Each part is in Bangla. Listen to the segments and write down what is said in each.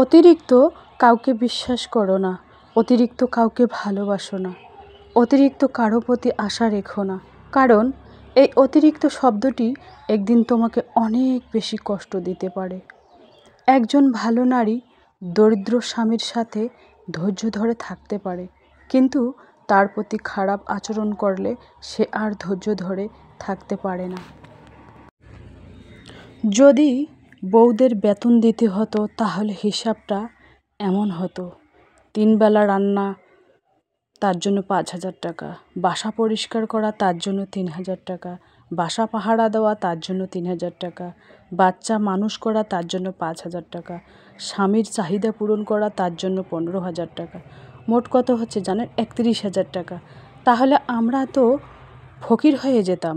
অতিরিক্ত কাউকে বিশ্বাস করো না, অতিরিক্ত কাউকে ভালোবাসো না, অতিরিক্ত কারো প্রতি আশা রেখো না। কারণ এই অতিরিক্ত শব্দটি একদিন তোমাকে অনেক বেশি কষ্ট দিতে পারে। একজন ভালো নারী দরিদ্র স্বামীর সাথে ধৈর্য ধরে থাকতে পারে, কিন্তু তার প্রতি খারাপ আচরণ করলে সে আর ধৈর্য ধরে থাকতে পারে না। যদি বউদের বেতন দিতে হতো তাহলে হিসাবটা এমন হতো: 3 বেলা রান্না, তার জন্য 5,000 টাকা; বাসা পরিষ্কার করা, তার জন্য 3,000 টাকা; বাসা পাহারা দেওয়া, তার জন্য 3,000 টাকা; বাচ্চা মানুষ করা, তার জন্য 5,000 টাকা; স্বামীর চাহিদা পূরণ করা, তার জন্য 15,000 টাকা। মোট কত হচ্ছে জানেন? 31,000 টাকা। তাহলে আমরা তো ফকির হয়ে যেতাম।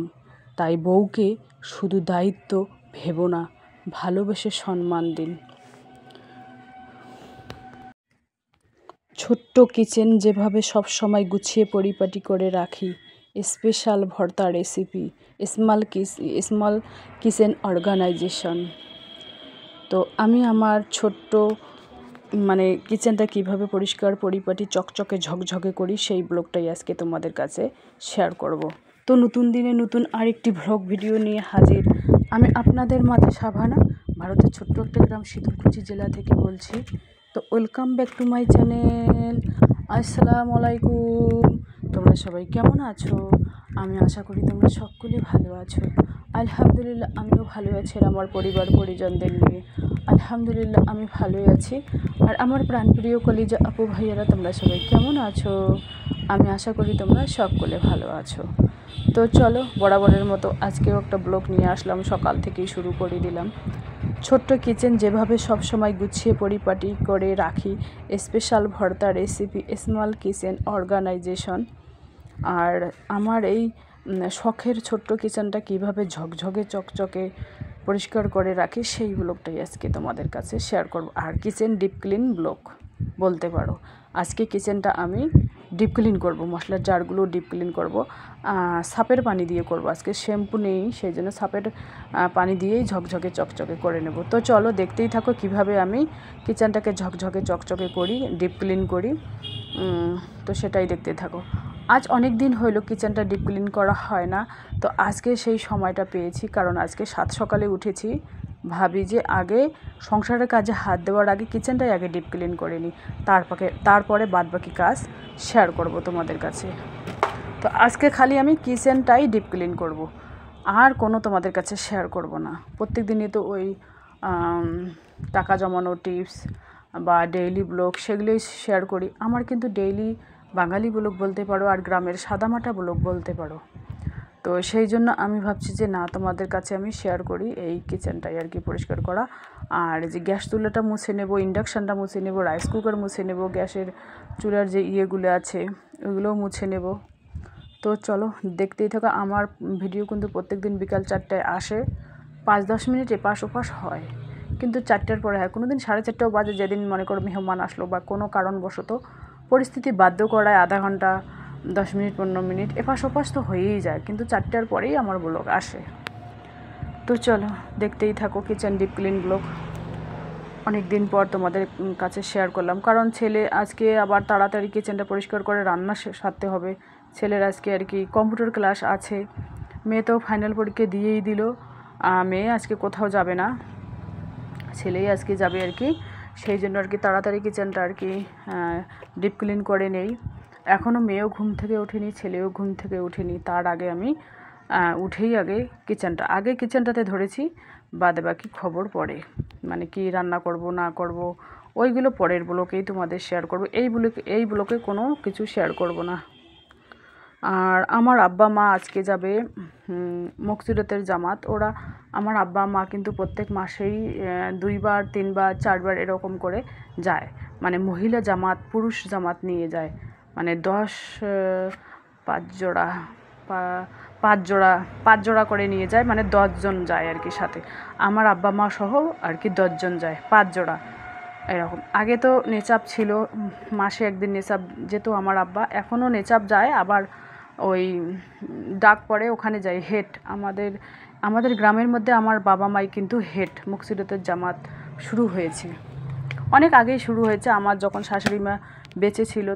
তাই বউকে শুধু দায়িত্ব ভেবো না, ভালোবেসে সম্মান দিন। ছোট্ট কিচেন যেভাবে সব সময় গুছিয়ে পরিপাটি করে রাখি, স্পেশাল ভর্তা রেসিপি, স্মল কিচেন অর্গানাইজেশন। তো আমি আমার ছোট্ট কিচেনটা কিভাবে পরিষ্কার পরিপাটি চকচকে ঝকঝকে করি সেই ব্লগটাই আজকে তোমাদের কাছে শেয়ার করব। তো নতুন দিনে নতুন আরেকটি ব্লগ ভিডিও নিয়ে হাজির আমি আপনাদের মাঝে। সাভানা, ভারতের ছোট্ট একটা গ্রাম শীতলকুচি জেলা থেকে বলছি। তো welcome back to my channel. আসসালামু আলাইকুম। তোমরা সবাই কেমন আছো? আমি আশা করি তোমরা সকলে ভালো আছো। আলহামদুলিল্লাহ, আমিও ভালো আছি আর আমার পরিবার পরিজনদের নিয়ে আলহামদুলিল্লাহ আমি ভালোই আছি। আর আমার প্রাণপ্রিয় কলিজা আপু ভাইয়ারা, তোমরা সবাই কেমন আছো? আমি আশা করি তোমরা সকলে ভালো আছো। তো চলো, বরাবরের মতো আজকেও একটা ব্লগ নিয়ে আসলাম। সকাল থেকেই শুরু করে দিলাম। ছোট্ট কিচেন যেভাবে সবসময় গুছিয়ে পরিপাটি করে রাখি, স্পেশাল ভর্তা রেসিপি, স্মল কিচেন অর্গানাইজেশন। আর আমার এই শখের ছোট্ট কিচেনটা কিভাবে ঝকঝকে চকচকে পরিষ্কার করে রাখি সেই ব্লগটাই আজকে তোমাদের কাছে শেয়ার করব। আর কিচেন ডিপ ক্লিন ব্লগ বলতে পারো। আজকে কিচেনটা আমি ডিপ ক্লিন করব, মশলার জারগুলো ডিপ ক্লিন করব। সাপের পানি দিয়ে করব আজকে, শ্যাম্পু নেই, সেই জন্য সাপের পানি দিয়েই ঝকঝকে চকচকে করে নেব। তো চলো দেখতেই থাকো কিভাবে আমি কিচেনটাকে ঝকঝকে চকচকে করি, ডিপ ক্লিন করি। তো সেটাই দেখতে থাকো। আজ অনেক দিন হলো কিচেনটা ডিপ ক্লিন করা হয় না, তো আজকে সেই সময়টা পেয়েছি। কারণ আজকে 7 সকালে উঠেছি, ভাবি যে আগে সংসারের কাজে হাত দেওয়ার আগে কিচেনটাই আগে ডিপ ক্লিন করে নিই, তারপরে বাদবাকি কাজ শেয়ার করব তোমাদের কাছে। তো আজকে খালি আমি কিচেনটাই ডিপ ক্লিন করব, আর কোনো তোমাদের কাছে শেয়ার করব না। প্রত্যেক দিনই তো ওই টাকা জমানো টিপস বা ডেইলি ব্লগ সেগুলোই শেয়ার করি। আমার কিন্তু ডেইলি বাঙালি ব্লগ বলতে পারো, আর গ্রামের সাদামাটা ব্লগ বলতে পারো। তো সেই জন্য আমি ভাবছি যে না, তোমাদের কাছে আমি শেয়ার করি এই কিচেনটাই আর কি পরিষ্কার করা। আর যে গ্যাস চুলাটা মুছে নেব, ইন্ডাকশানটা মুছে নেব, রাইস কুকার মুছে নেব, গ্যাসের চুলার যে ইয়েগুলো আছে ওইগুলোও মুছে নেব। তো চলো দেখতেই থাকো। আমার ভিডিও কিন্তু প্রত্যেক দিন বিকাল 4টায় আসে, 5-10 মিনিট এপাশ ওপাশ হয়, কিন্তু 4টার পরে হয়। কোনো দিন 4:30টাও বাজে, যেদিন মনে করো মেহমান আসলো বা কোনো কারণবশত পরিস্থিতি বাধ্য করায় আধা ঘন্টা, 10 মিনিট 15 মিনিট এপাশ ওপাশ তো হয়েই যায়, কিন্তু 4টার পরেই আমার ব্লগ আসে। তো চলো দেখতেই থাকো কিচেন ডিপ ক্লিন ব্লগ। অনেক দিন পর তোমাদের কাছে শেয়ার করলাম, কারণ ছেলে আজকে আবার তাড়াতাড়ি কিচেনটা পরিষ্কার করে রান্না সারতে হবে। ছেলের আজকে আর কি কম্পিউটার ক্লাস আছে। মেয়ে তো ফাইনাল পরীক্ষা দিয়েই দিল। মেয়ে আজকে কোথাও যাবে না, ছেলেই আজকে যাবে আর কি। সেই জন্য আর কি তাড়াতাড়ি কিচেনটা আর কি ডিপ ক্লিন করে নেই। এখনও মেয়েও ঘুম থেকে ওঠেনি, ছেলেও ঘুম থেকে ওঠেনি। তার আগে আমি উঠেই আগে কিচেনটাতে ধরেছি, বাদে বাকি খবর পড়ে, মানে কি রান্না করব না করব ওইগুলো পরের ব্লকেই তোমাদের শেয়ার করব। এই ব্লকে কোনো কিছু শেয়ার করব না। আর আমার আব্বা মা আজকে যাবে মকসুরাতের জামাত। আমার আব্বা মা কিন্তু প্রত্যেক মাসেই 2বার 3বার 4বার এরকম করে যায়, মানে মহিলা জামাত পুরুষ জামাত নিয়ে যায়, মানে 5 জোড়া করে নিয়ে যায়, মানে 10 জন যায় আর কি সাথে। আমার আব্বা মা সহ আর কি 10 জন যায়, 5 জোড়া এরকম। আগে তো নেচাপ ছিল, মাসে একদিন নেচাপ যেত আমার আব্বা। এখনও নেচাপ যায়, আবার ওই ডাক পড়ে ওখানে যায় হেড। আমাদের গ্রামের মধ্যে আমার বাবা মাই কিন্তু হেড, মকসুরাতের জামাত শুরু হয়েছে। অনেক আগেই শুরু হয়েছে। আমার যখন শাশুড়ি মা বেঁচে ছিল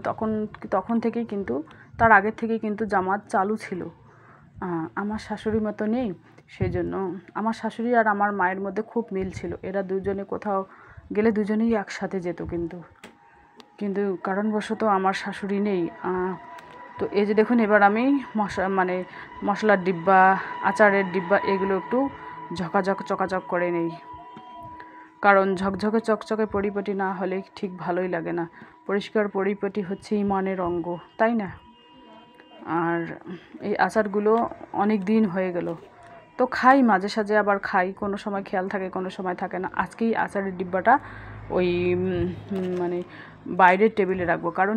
তখন থেকেই কিন্তু, তার আগের থেকেই কিন্তু জামাত চালু ছিল। আমার শাশুড়ি মা তো নেই, সেই জন্য আমার শাশুড়ি আর আমার মায়ের মধ্যে খুব মিল ছিল। এরা দুজনে কোথাও গেলে দুজনেই একসাথে যেত, কিন্তু কারণবশত আমার শাশুড়ি নেই। তো এই যে দেখুন, এবার আমি মশলার ডিব্বা, আচারের ডিব্বা এগুলো একটু চকাচক করে নেই, কারণ ঝকঝকে চকচকে পরিপাটি না হলে ঠিক ভালোই লাগে না। পরিষ্কার পরিপাটি হচ্ছে ইমানের অঙ্গ, তাই না? আর এই আচারগুলো অনেক দিন হয়ে গেল, তো খাই মাঝে সাঝে, আবার খাই, কোনো সময় খেয়াল থাকে কোনো সময় থাকে না। আজকেই আচারের ডিব্বাটা ওই বাইরের টেবিলে রাখবো, কারণ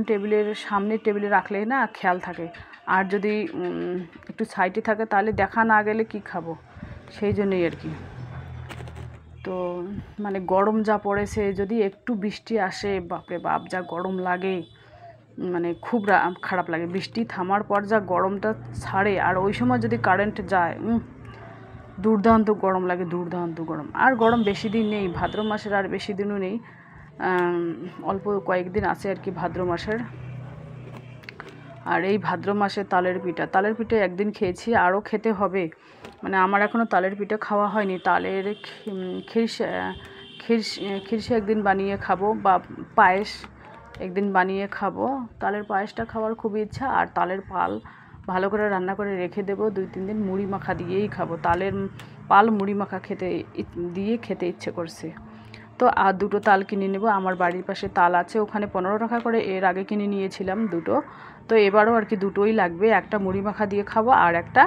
সামনের টেবিলে রাখলে না খেয়াল থাকে, আর যদি একটু সাইডে থাকে তাহলে দেখা না গেলে কি খাবো, সেই জন্যই আর কি। তো গরম যা পড়েছে, যদি একটু বৃষ্টি আসে, বাপরে বাপ যা গরম লাগে, খুব খারাপ লাগে। বৃষ্টি থামার পর যা গরমটা ছাড়ে, আর ওই সময় যদি কারেন্ট যায়, দুর্দান্ত গরম লাগে, দুর্দান্ত গরম। আর গরম বেশি দিন নেই, ভাদ্র মাসের আর বেশি দিনও নেই, অল্প কয়েকদিন আছে আর কি ভাদ্র মাসের। আর এই ভাদ্র মাসে তালের পিঠা একদিন খেয়েছি, আরও খেতে হবে। আমার এখনও তালের পিঠা খাওয়া হয়নি। তালের খিরসে একদিন বানিয়ে খাবো, বা পায়েস একদিন বানিয়ে খাবো। তালের পায়েসটা খাওয়ার খুবই ইচ্ছা। আর তালের পাল ভালো করে রান্না করে রেখে দেবো, 2-3 দিন মুড়ি মাখা দিয়েই খাবো। তালের পাল মুড়ি মাখা খেতে ইচ্ছে করছে। তো আর 2টো তাল কিনে নেব। আমার বাড়ির পাশে তাল আছে, ওখানে 15 টাকা করে এর আগে কিনে নিয়েছিলাম 2টো। তো এবারও আর কি 2টোই লাগবে, একটা মুড়ি মাখা দিয়ে খাবো আর একটা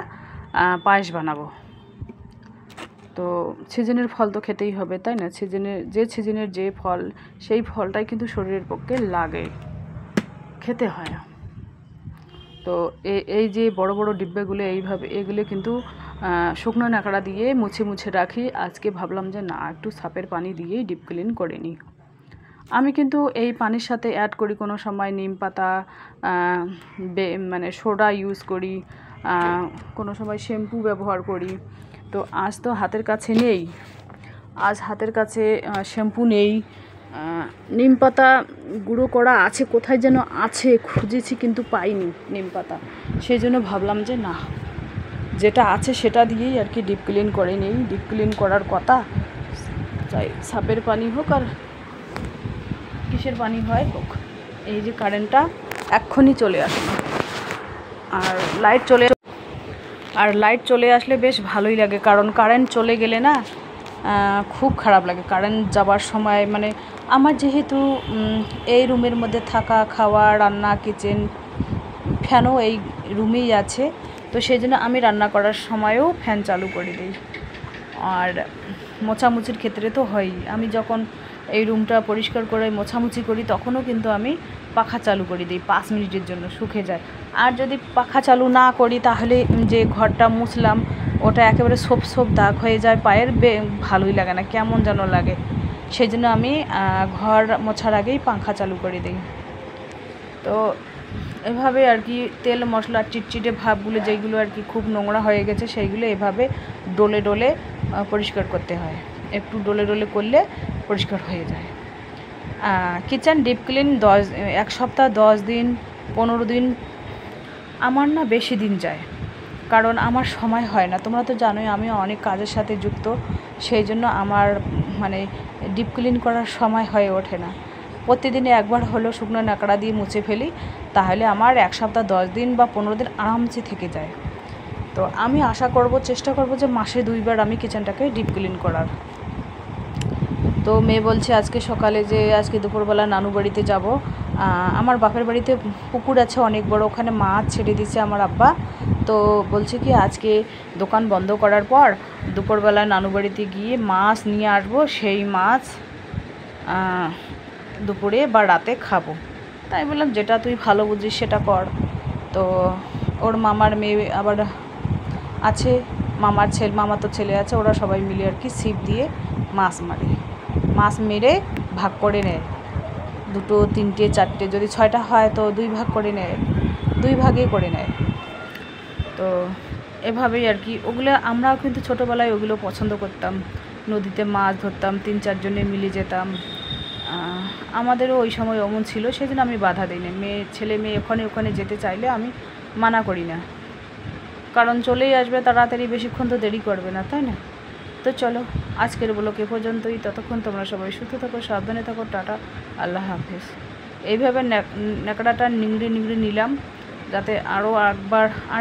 পায়েস বানাবো। তো সিজনের ফল তো খেতেই হবে, তাই না? সিজনের যে ফল, সেই ফলটাই কিন্তু শরীরের পক্ষে লাগে, খেতে হয়। তো এই যে বড় বড় ডিব্বাগুলো এগুলো কিন্তু শুকনো ন্যাকড়া দিয়ে মুছে রাখি। আজকে ভাবলাম যে না, একটু সাপের পানি দিয়েই ডিপ ক্লিন করে নিই। আমি কিন্তু এই পানির সাথে অ্যাড করি কোনো সময় নিম পাতা, সোডা ইউজ করি, কোনো সময় শ্যাম্পু ব্যবহার করি। তো আজ তো হাতের কাছে নেই, শ্যাম্পু নেই, নিম পাতা গুঁড়ো করা আছে, কোথায় যেন আছে, খুঁজেছি কিন্তু পাইনি নিম পাতা। সেই জন্য ভাবলাম যে না, যেটা আছে সেটা দিয়েই আর কি ডিপ ক্লিন করে নিই। ডিপ ক্লিন করার কথা, চাই সাপের পানি হোক আর কিসের পানি হয় হোক। এই যে কারেন্টটা এক্ষুনি চলে আসলো, আর লাইট চলে আসলে বেশ ভালোই লাগে, কারণ কারেন্ট চলে গেলে না খুব খারাপ লাগে। কারেন্ট যাবার সময় আমার যেহেতু এই রুমের মধ্যে থাকা, খাওয়া, রান্না, কিচেন, ফ্যানও এই রুমেই আছে, তো সেই জন্য আমি রান্না করার সময়ও ফ্যান চালু করে দিই। আর মোছামুছির ক্ষেত্রে তো হয়ই, আমি যখন এই রুমটা পরিষ্কার করে মোছামুছি করি তখনও কিন্তু আমি পাখা চালু করে দিই, 5 মিনিটের জন্য শুকে যায়। আর যদি পাখা চালু না করি তাহলে যে ঘরটা মুছলাম ওটা একেবারে সোপ দাগ হয়ে যায়, পায়ের ভালোই লাগে না, কেমন যেন লাগে। সেই জন্য আমি ঘর মোছার আগেই পাখা চালু করে দিই। তো এভাবে আর কি তেল মশলা চিটচিটে ভাবগুলো যেগুলো আর কি খুব নোংরা হয়ে গেছে, সেইগুলো এভাবে ডলে পরিষ্কার করতে হয়। একটু ডলে করলে পরিষ্কার হয়ে যায়। কিচেন ডিপ ক্লিন 1 সপ্তাহ, 10 দিন, 15 দিন, আমার না বেশি দিন যায়, কারণ আমার সময় হয় না। তোমরা তো জানোই আমি অনেক কাজের সাথে যুক্ত, সেই জন্য আমার ডিপ ক্লিন করার সময় হয়ে ওঠে না। প্রতিদিনে একবার হলেও শুকনো ন্যাকড়া দিয়ে মুছে ফেলি, তাহলে আমার 1 সপ্তাহ, 10 দিন বা 15 দিন আরামসে থেকে যায়। তো আমি চেষ্টা করব যে মাসে 2 বার আমি কিচেনটাকে ডিপ ক্লিন করার। তো মেয়ে বলছে আজকে সকালে যে আজকে দুপুরবেলা নানু বাড়িতে যাব। আমার বাপের বাড়িতে পুকুর আছে অনেক বড়, ওখানে মাছ ছেড়ে দিয়েছে আমার আব্বা। তো বলছে কি আজকে দোকান বন্ধ করার পর দুপুরবেলা নানু বাড়িতে গিয়ে মাছ নিয়ে আসবো, সেই মাছ দুপুরে বা রাতে খাবো। তাই বললাম যেটা তুই ভালো বুঝিস সেটা কর। তো ওর মামার মেয়ে আবার আছে, মামাতো ছেলে আছে, ওরা সবাই মিলে আর কি ছিপ দিয়ে মাছ মেরে ভাগ করে নেয়, 2, 3, 4, যদি 6টা হয় তো 2 ভাগ করে নেয়, 2 ভাগেই করে নেয়। তো এভাবেই আর কি ওগুলো আমরাও কিন্তু ছোটোবেলায় ওগুলো পছন্দ করতাম। নদীতে মাছ ধরতাম, 3-4 জনে মিলে যেতাম, আমাদেরও ওই সময় অমন ছিল, সেই জন্য আমি বাধা দিই না। ছেলে মেয়ে ওখানে যেতে চাইলে আমি মানা করি না, কারণ চলেই আসবে তাড়াতাড়ি, বেশিক্ষণ তো দেরি করবে না, তাই না? তো চলো আজকের ব্লগ এ পর্যন্তই। ততক্ষণ তোমরা সবাই সুস্থ থাকো, সাবধানে থাকো, টাটা, আল্লাহ হাফেজ। এইভাবে ন্যাকড়াটা নিংড়ে নিলাম, যাতে আর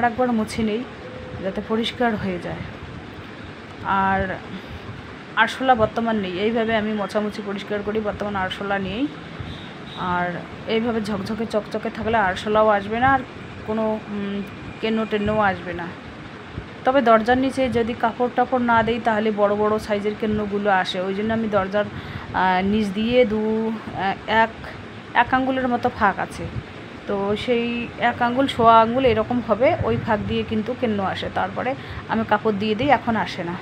একবার মুছে নেই, যাতে পরিষ্কার হয়ে যায়। আর আরশোলা বর্তমান নেই, এইভাবে আমি মোছামুছি পরিষ্কার করি, বর্তমান আরশোলা নেই। আর এইভাবে ঝকঝকে চকচকে থাকলে আরশোলাও আসবে না, আর কোনো কেন্নও আসবে না। তবে দরজার নিচে যদি কাপড় টাপড় না দিই তাহলে বড় বড় সাইজের কেন্নগুলো আসে, ওই জন্য আমি দরজার নিচ দিয়ে এক আঙ্গুলের মতো ফাঁক আছে, তো সেই 1 আঙ্গুল সোয়া আঙ্গুল এরকম হবে, ওই ফাঁক দিয়ে কিন্তু কেন্ন আসে, তারপরে আমি কাপড় দিয়ে দিই, এখন আসে না।